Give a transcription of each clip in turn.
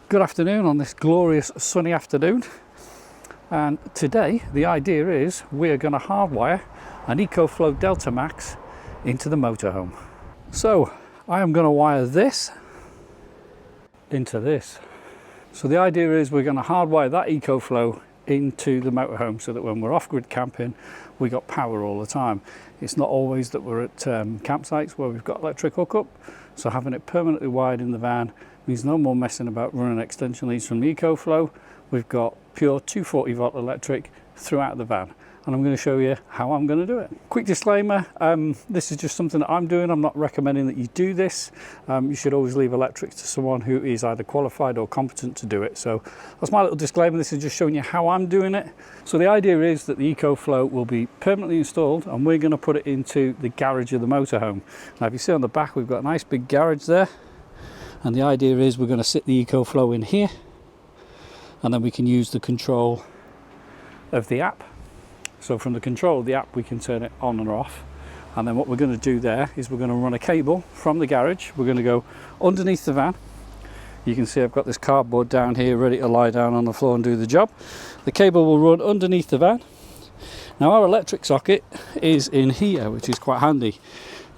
Good afternoon on this glorious sunny afternoon, and today the idea is we're going to hardwire an Ecoflow Delta Max into the motorhome. So I am going to wire this into this. So the idea is we're going to hardwire that Ecoflow into the motorhome so that when we're off-grid camping we got power all the time. It's not always that we're at campsites where we've got electric hookup, so having it permanently wired in the van means no more messing about running extension leads from the Ecoflow. We've got pure 240 volt electric throughout the van, and I'm going to show you how I'm going to do it. Quick disclaimer, this is just something that I'm doing. I'm not recommending that you do this. You should always leave electrics to someone who is either qualified or competent to do it. So that's my little disclaimer. This is just showing you how I'm doing it. So the idea is that the Ecoflow will be permanently installed and we're going to put it into the garage of the motorhome. Now if you see on the back, we've got a nice big garage there, and the idea is we're going to sit the Ecoflow in here, and then we can use the control of the app. So from the control of the app we can turn it on and off, and then what we're going to do there is we're going to run a cable from the garage. We're going to go underneath the van. You can see I've got this cardboard down here ready to lie down on the floor and do the job. The cable will run underneath the van. Now our electric socket is in here, which is quite handy.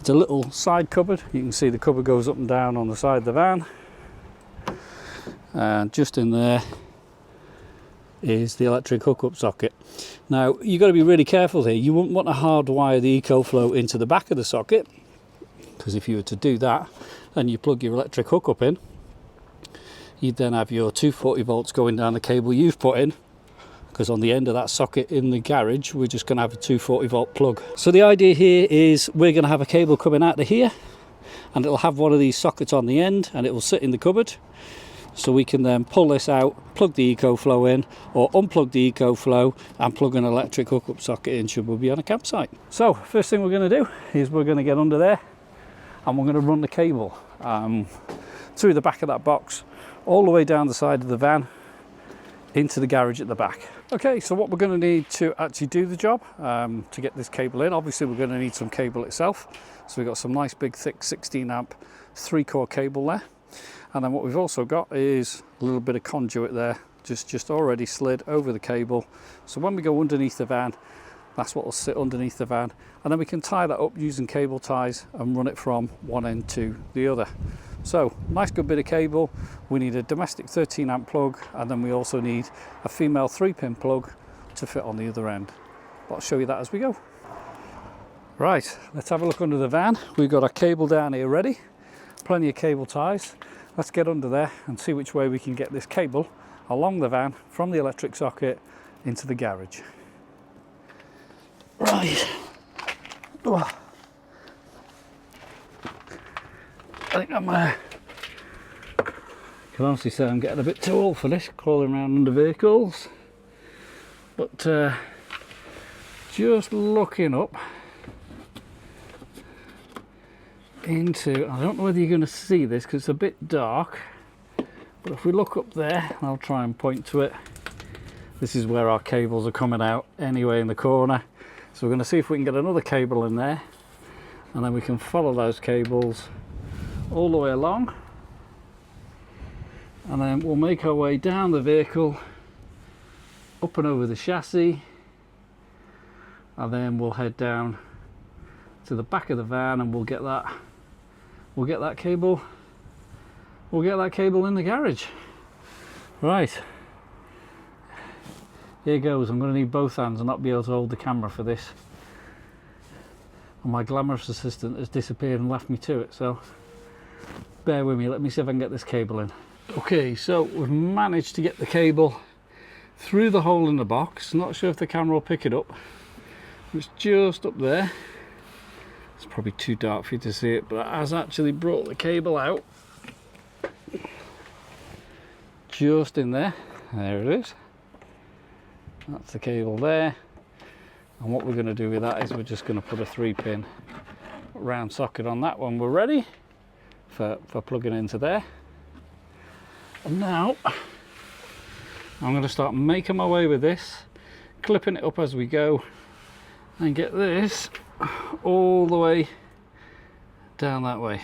It's a little side cupboard. You can see the cupboard goes up and down on the side of the van, and just in there is the electric hookup socket. Now you've got to be really careful here. You wouldn't want to hardwire the Ecoflow into the back of the socket, because if you were to do that and you plug your electric hookup in, you'd then have your 240 volts going down the cable you've put in, because on the end of that socket in the garage we're just going to have a 240 volt plug. So the idea here is we're going to have a cable coming out of here, and it'll have one of these sockets on the end and it will sit in the cupboard. So we can then pull this out, plug the Ecoflow in, or unplug the Ecoflow and plug an electric hookup socket in should we be on a campsite. So first thing we're going to do is we're going to get under there and we're going to run the cable through the back of that box all the way down the side of the van into the garage at the back. Okay, so what we're going to need to actually do the job, to get this cable in, obviously we're going to need some cable itself. So we've got some nice big thick 16 amp 3-core cable there. And then what we've also got is a little bit of conduit there, just already slid over the cable. So when we go underneath the van, that's what will sit underneath the van. And then we can tie that up using cable ties and run it from one end to the other. So nice good bit of cable. We need a domestic 13 amp plug, and then we also need a female 3-pin plug to fit on the other end. But I'll show you that as we go. Right, let's have a look under the van. We've got our cable down here ready, plenty of cable ties. Let's get under there and see which way we can get this cable along the van from the electric socket into the garage. Right. Oh. I think I can honestly say I'm getting a bit too old for this, crawling around under vehicles. But just looking up into, I don't know whether you're going to see this because it's a bit dark, but if we look up there, I'll try and point to it. This is where our cables are coming out anyway in the corner. So we're going to see if we can get another cable in there, and then we can follow those cables all the way along, and then we'll make our way down the vehicle, up and over the chassis, and then we'll head down to the back of the van and we'll get that cable in the garage. Right, here goes. I'm going to need both hands and not be able to hold the camera for this, and my glamorous assistant has disappeared and left me to it, so bear with me. Let me see if I can get this cable in. Okay, so we've managed to get the cable through the hole in the box. Not sure if the camera will pick it up. It's just up there. It's probably too dark for you to see it, but it has actually brought the cable out. Just in there. There it is. That's the cable there. And what we're going to do with that is we're just going to put a 3-pin round socket on that when we're ready for plugging into there. And now I'm going to start making my way with this, clipping it up as we go, and get this all the way down that way.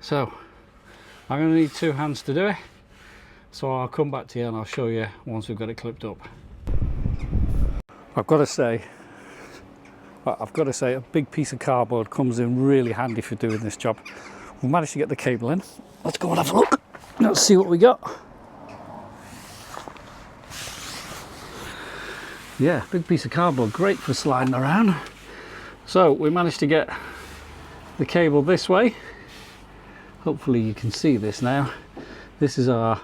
So I'm going to need 2 hands to do it. So I'll come back to you and I'll show you once we've got it clipped up. I've got to say a big piece of cardboard comes in really handy for doing this job. We managed to get the cable in. Let's go and have a look. Let's see what we got. Yeah, big piece of cardboard, great for sliding around. So we managed to get the cable this way. Hopefully you can see this now. This is our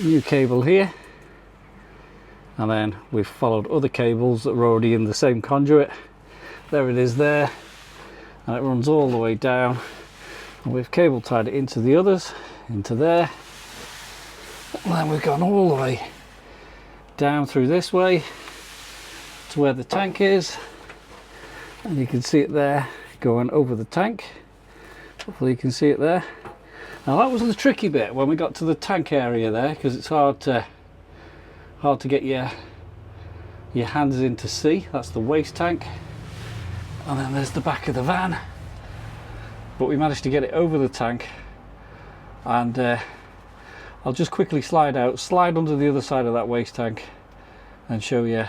new cable here. And then we've followed other cables that were already in the same conduit. There it is there. And it runs all the way down. And we've cable tied it into the others, into there. And then we've gone all the way down through this way to where the tank is. And you can see it there going over the tank. Hopefully you can see it there. Now that was the tricky bit when we got to the tank area there, because it's hard to get your hands in to see. That's the waste tank, and then there's the back of the van. But we managed to get it over the tank, and I'll just quickly slide under the other side of that waste tank and show you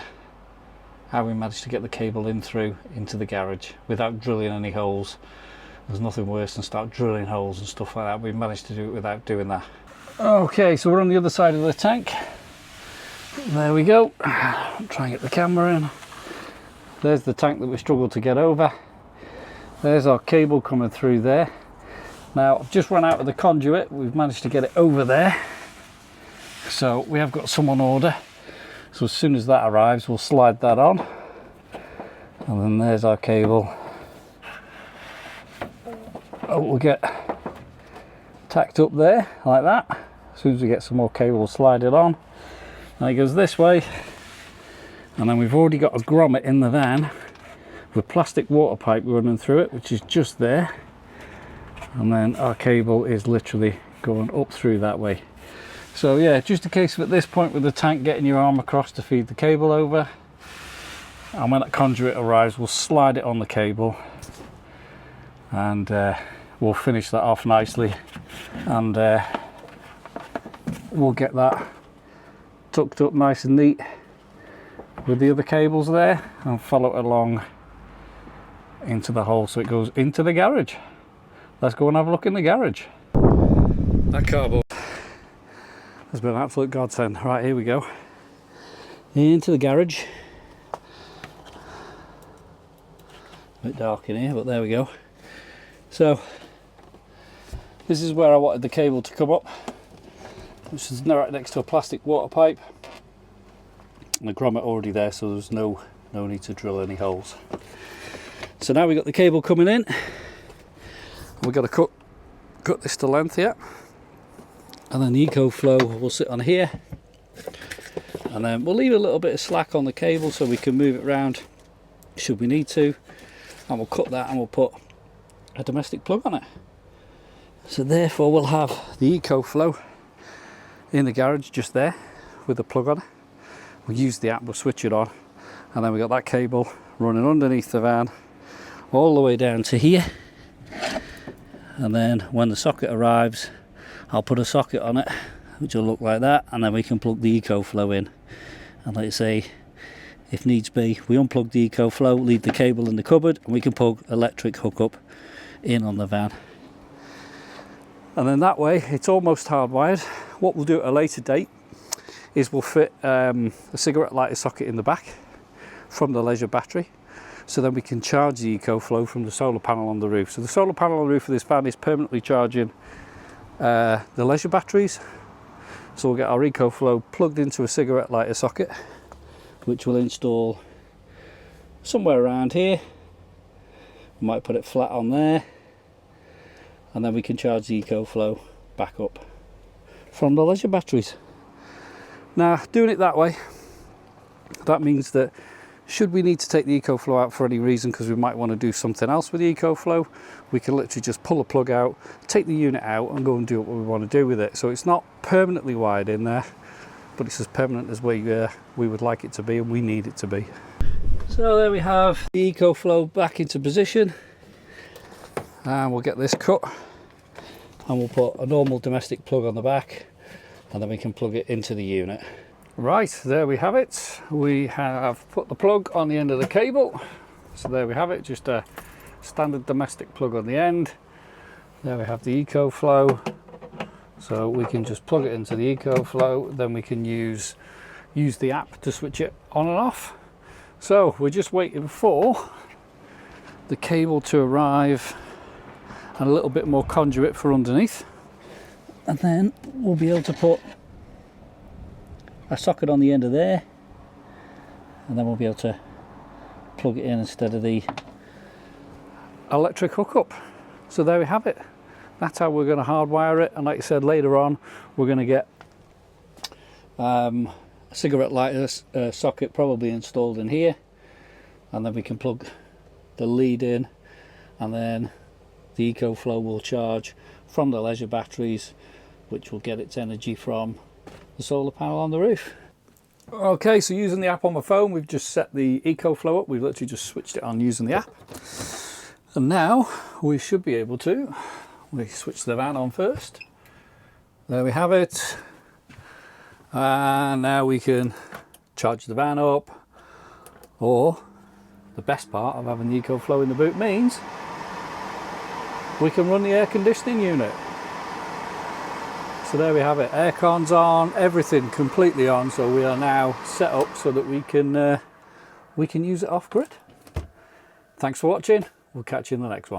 how we managed to get the cable in through into the garage without drilling any holes. There's nothing worse than start drilling holes and stuff like that. We managed to do it without doing that. Okay, so we're on the other side of the tank. There we go. Try and get the camera in. There's the tank that we struggled to get over. There's our cable coming through there. Now I've just run out of the conduit. We've managed to get it over there. So we have got some on order. So as soon as that arrives, we'll slide that on. And then there's our cable. Oh, we'll get tacked up there like that. As soon as we get some more cable, we'll slide it on. And it goes this way. And then we've already got a grommet in the van with plastic water pipe running through it, which is just there. And then our cable is literally going up through that way. So yeah, just a case of at this point with the tank, getting your arm across to feed the cable over. And when that conduit arrives, we'll slide it on the cable. And we'll finish that off nicely, and we'll get that tucked up nice and neat with the other cables there, and follow it along into the hole so it goes into the garage. Let's go and have a look in the garage. That cardboard has been an absolute godsend. Right, here we go into the garage. A bit dark in here, but there we go. So this is where I wanted the cable to come up, which is right next to a plastic water pipe, and the grommet already there, so there's no need to drill any holes. So now we've got the cable coming in. We've got to cut this to length here, and then the Ecoflow will sit on here, and then we'll leave a little bit of slack on the cable so we can move it around should we need to, and we'll cut that and we'll put a domestic plug on it. So therefore we'll have the Ecoflow in the garage just there with the plug on it. We'll use the app, we'll switch it on, and then we've got that cable running underneath the van all the way down to here. And then when the socket arrives, I'll put a socket on it which will look like that, and then we can plug the Ecoflow in. And like I say, if needs be, we unplug the Ecoflow, leave the cable in the cupboard, and we can plug electric hookup in on the van. And then that way it's almost hardwired. What we'll do at a later date is we'll fit a cigarette lighter socket in the back from the leisure battery, so then we can charge the Ecoflow from the solar panel on the roof. So the solar panel on the roof of this van is permanently charging the leisure batteries. So we'll get our Ecoflow plugged into a cigarette lighter socket, which we'll install somewhere around here. We might put it flat on there, and then we can charge the Ecoflow back up from the leisure batteries. Now, doing it that way, that means that should we need to take the Ecoflow out for any reason, because we might want to do something else with the Ecoflow, we can literally just pull a plug out, take the unit out, and go and do what we want to do with it. So it's not permanently wired in there, but it's as permanent as we would like it to be, and we need it to be. So there we have the Ecoflow back into position, and we'll get this cut, and we'll put a normal domestic plug on the back, and then we can plug it into the unit. Right, there we have it. We have put the plug on the end of the cable. So there we have it, just a standard domestic plug on the end. There we have the Ecoflow. So we can just plug it into the Ecoflow, then we can use the app to switch it on and off. So we're just waiting for the cable to arrive and a little bit more conduit for underneath. And then we'll be able to put a socket on the end of there, and then we'll be able to plug it in instead of the electric hookup. So there we have it. That's how we're going to hardwire it. And like I said, later on we're going to get a cigarette lighter socket probably installed in here, and then we can plug the lead in, and then the Ecoflow will charge from the leisure batteries, which will get its energy from the solar panel on the roof. Okay, so using the app on my phone, we've just set the Ecoflow up. We've literally just switched it on using the app, and now we should be able to, we switch the van on first. There we have it, and now we can charge the van up, or the best part of having the Ecoflow in the boot means we can run the air conditioning unit. So there we have it, aircon's on, everything completely on, so we are now set up so that we can use it off grid. Thanks for watching, we'll catch you in the next one.